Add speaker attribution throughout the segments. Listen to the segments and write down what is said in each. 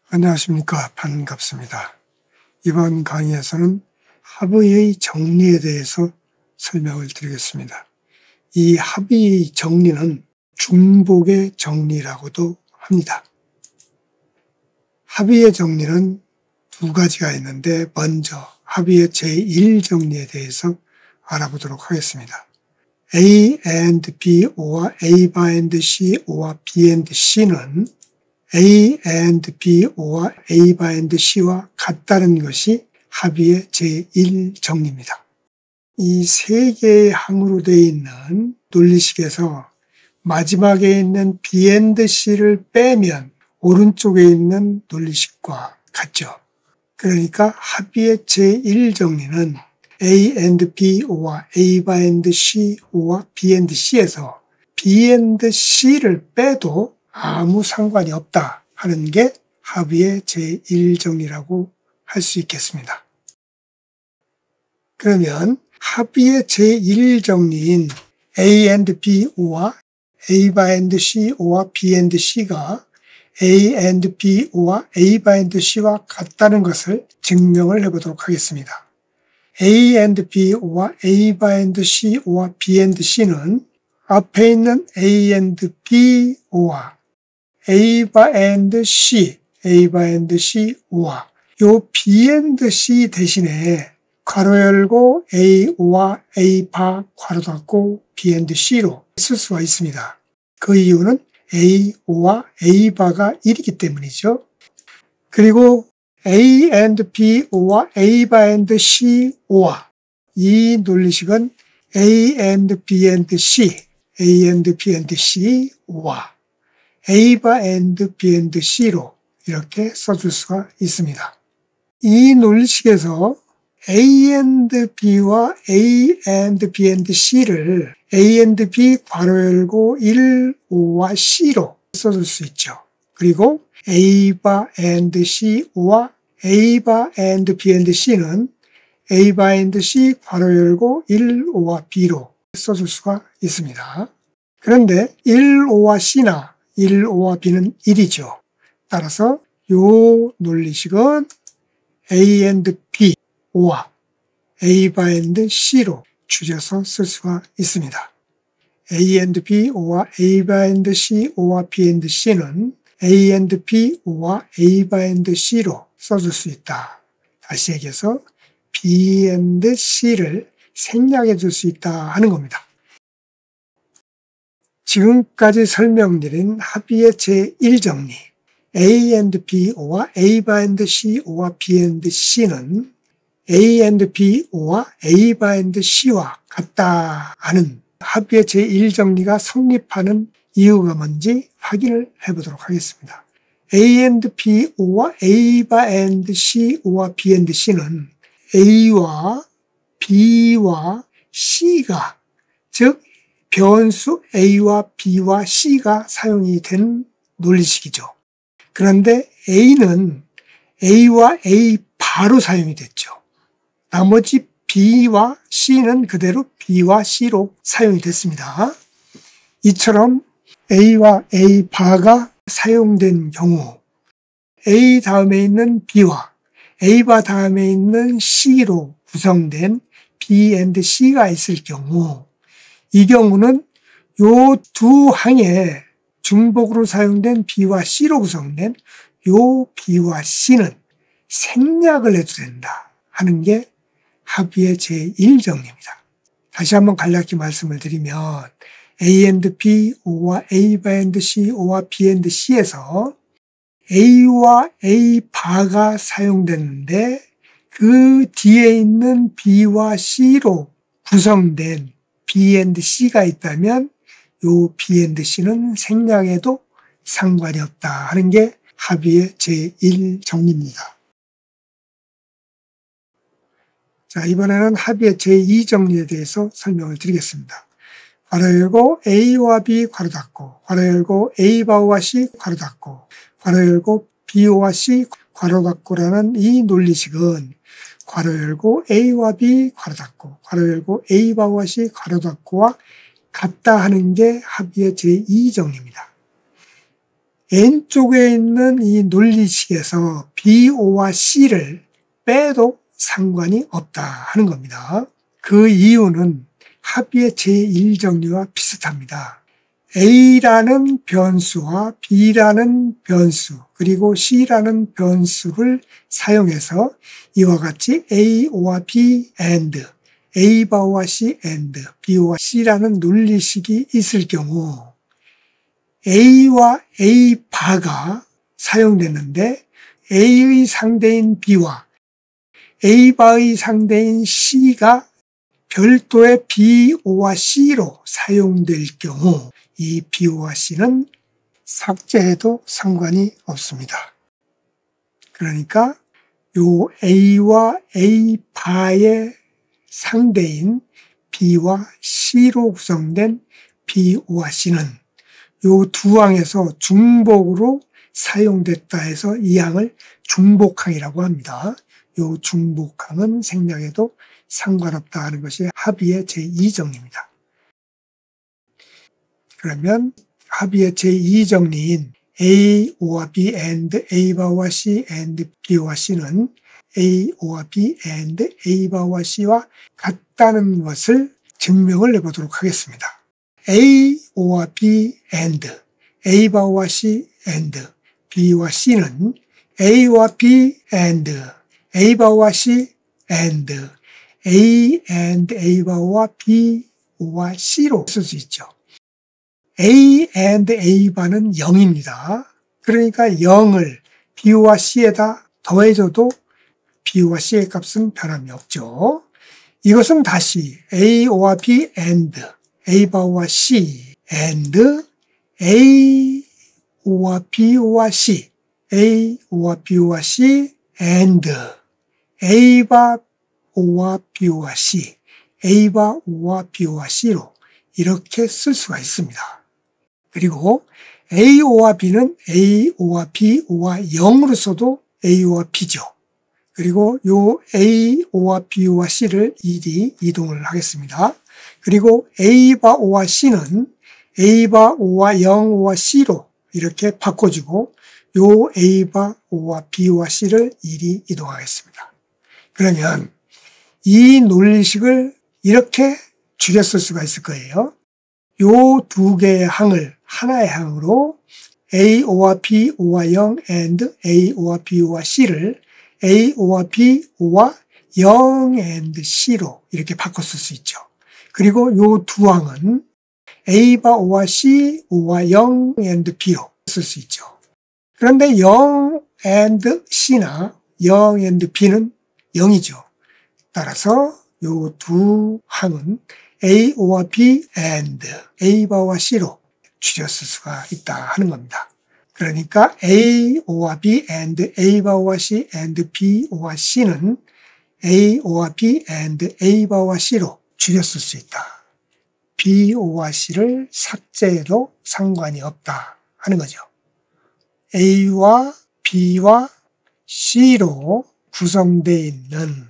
Speaker 1: 안녕하십니까. 반갑습니다. 이번 강의에서는 합의의 정리에 대해서 설명을 드리겠습니다. 이 합의의 정리는 중복의 정리라고도 합니다. 합의의 정리는 두 가지가 있는데 먼저 합의의 제1정리에 대해서 알아보도록 하겠습니다. A and B or A and C or B and C는 A and B or A and C와 같다는 것이 합의의 제1정리입니다. 이 세 개의 항으로 되어 있는 논리식에서 마지막에 있는 B and C를 빼면 오른쪽에 있는 논리식과 같죠. 그러니까 합의의 제1정리는 A and B or A and C or B and C에서 B and C를 빼도 아무 상관이 없다 하는 게 합의의 제1정리라고 할 수 있겠습니다. 그러면 합의의 제1정리인 A and B or A and C or B and C가 A and B or A and C와 같다는 것을 증명을 해보도록 하겠습니다. A and B or A and C or B and C는 앞에 있는 A and B or A and C, A and C와 요 B and C 대신에 괄호 열고 A와 A 바 괄호 닫고 B and C로 쓸 수가 있습니다. 그 이유는 A와 A 바가 1이기 때문이죠. 그리고 A and B or A and C와 이 논리식은 A and B and C, A and B and C와 A 바 and B and C로 이렇게 써줄 수가 있습니다. 이 논리식에서 A and B와 A and B and C를 A and B 괄호 열고 1, 5와 C로 써줄 수 있죠. 그리고 A 바 and C와 A 바 and B and C는 A 바 and C 괄호 열고 1, 5와 B로 써줄 수가 있습니다. 그런데 1, 5와 C나 1, 5와 B는 1이죠. 따라서 이 논리식은 A and B와 A 바 and C로 줄여서 쓸 수가 있습니다. A and B와 A 바 and C와 B and C는 A and B와 A 바 and C로 써줄 수 있다. 다시 얘기해서 B and C를 생략해 줄 수 있다 하는 겁니다. 지금까지 설명드린 합의의 제1정리 A and B or A and C or B and C는 A and B or A and C와 같다 하는 합의의 제1정리가 성립하는 이유가 뭔지 확인을 해보도록 하겠습니다. A and B or A and C or B and C는 A와 B와 C가 즉 변수 A와 B와 C가 사용이 된 논리식이죠. 그런데 A는 A와 A 바로 사용이 됐죠. 나머지 B와 C는 그대로 B와 C로 사용이 됐습니다. 이처럼 A와 A 바가 사용된 경우 A 다음에 있는 B와 A 바 다음에 있는 C로 구성된 B and C가 있을 경우 이 경우는 요 두 항에 중복으로 사용된 B와 C로 구성된 요 B와 C는 생략을 해도 된다 하는 게 합의의 제1정리입니다. 다시 한번 간략히 말씀을 드리면 A and B or A and C or B and C에서 A와 A 바가 사용됐는데 그 뒤에 있는 B와 C로 구성된 B and C가 있다면 요 B and C는 생략해도 상관이 없다 하는 게 합의의 제1정리입니다. 자, 이번에는 합의의 제2정리에 대해서 설명을 드리겠습니다. 괄호 열고 A와 B 괄호 닫고 괄호 열고 A 바와 C 괄호 닫고 괄호 열고 B와 C 괄호 닫고라는 이 논리식은 괄호 열고 A와 B 괄호 닫고 괄호 열고 A 바와 C 괄호 닫고와 같다 하는 게 합의의 제2정리입니다. 왼쪽에 있는 이 논리식에서 B와 C를 빼도 상관이 없다 하는 겁니다. 그 이유는 합의의 제1정리와 비슷합니다. A라는 변수와 B라는 변수 그리고 C라는 변수를 사용해서 이와 같이 A와 B and A바와 C and B와 C라는 논리식이 있을 경우 A와 A바가 사용됐는데 A의 상대인 B와 A바의 상대인 C가 별도의 B와 C로 사용될 경우 이 B와 C는 삭제해도 상관이 없습니다. 그러니까 요 A와 A바의 상대인 B와 C로 구성된 B와 C는 요 두 항에서 중복으로 사용됐다 해서 이 항을 중복항이라고 합니다. 요 중복항은 생략해도 상관없다 하는 것이 합의의 제2정리입니다. 그러면 합의의 제2정리인 A와 B and A바와 C and B와 C는 A와 B and A바와 C와 같다는 것을 증명을 해보도록 하겠습니다. A와 B and A바와 C and B와 C는 A와 B and A바와 C and A and A바와 B와 C로 쓸 수 있죠. A and A바는 0입니다. 그러니까 0을 B와 C에다 더해줘도 B와 C의 값은 변함이 없죠. 이것은 다시 A와 B and A바와 C and A와 B와 C A와 B와 C and A바 O와 B와 C A바 O와 B와 C로 이렇게 쓸 수가 있습니다. 그리고 A오와 B는 A오와 B오와 0으로 써도 A오와 B죠. 그리고 요 A오와 B와 C를 이리 이동을 하겠습니다. 그리고 A바 O와 C는 A바 O와 0, O와 C로 이렇게 바꿔주고 요 A바 O와 B와 C를 이리 이동하겠습니다. 그러면 이 논리식을 이렇게 줄여 쓸 수가 있을 거예요. 요 두 개의 항을 하나의 항으로 A오와 B, O와 0 and A오와 B와 C를 A오와 B, O와 0 and C로 이렇게 바꿔 쓸 수 있죠. 그리고 요 두 항은 A바 O와 C, O와 0 and B로 쓸 수 있죠. 그런데 0 and C나 0 and B는 0이죠. 따라서 요 두 항은 A오와 B and A바와 C로 줄여 쓸 수가 있다 하는 겁니다. 그러니까 A오와 B and A바와 C and B오와 C는 A오와 B and A바와 C로 줄여 쓸 수 있다. B오와 C를 삭제해도 상관이 없다 하는 거죠. A와 B와 C로 구성되어 있는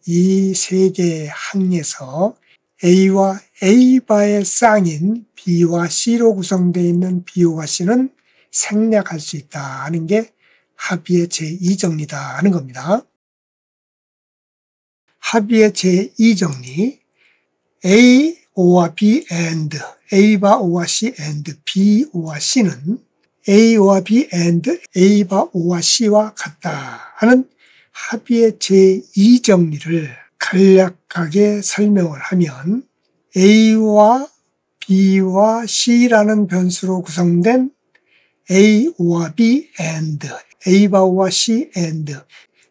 Speaker 1: 이 세 개의 항에서 A와 A바의 쌍인 B와 C로 구성되어 있는 B와 C는 생략할 수 있다 하는 게 합의의 제2정리다 하는 겁니다. 합의의 제2정리 A오와 B and A바 O와 C and B오와 C는 A와 B and A바 O와 C와 같다 하는 합의의 제2정리를 간략하게 설명을 하면 A와 B와 C라는 변수로 구성된 A와 B and A바와 C and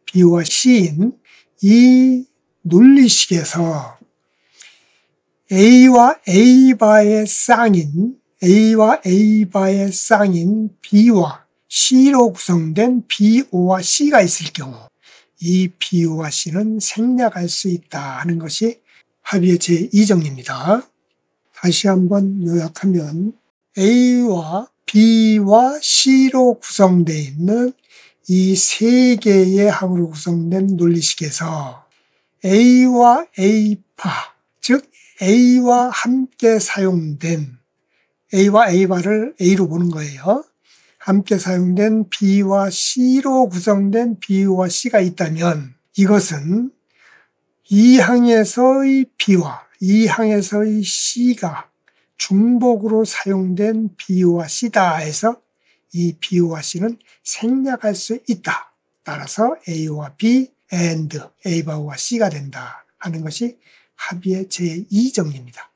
Speaker 1: B와 C인 이 논리식에서 A와 A바의 쌍인 B와 C로 구성된 B와 C가 있을 경우 이 B와 C는 생략할 수 있다 하는 것이 합의의 제2정리입니다. 다시 한번 요약하면 A와 B와 C로 구성되어 있는 이 세 개의 항으로 구성된 논리식에서 A와 A바, 즉 A와 함께 사용된 A와 A바를 A로 보는 거예요. 함께 사용된 B와 C로 구성된 B와 C가 있다면 이것은 이 항에서의 B와 이 항에서의 C가 중복으로 사용된 B와 C다 해서 이 B와 C는 생략할 수 있다. 따라서 A와 B and A와 C가 된다 하는 것이 합의의 제2정리입니다.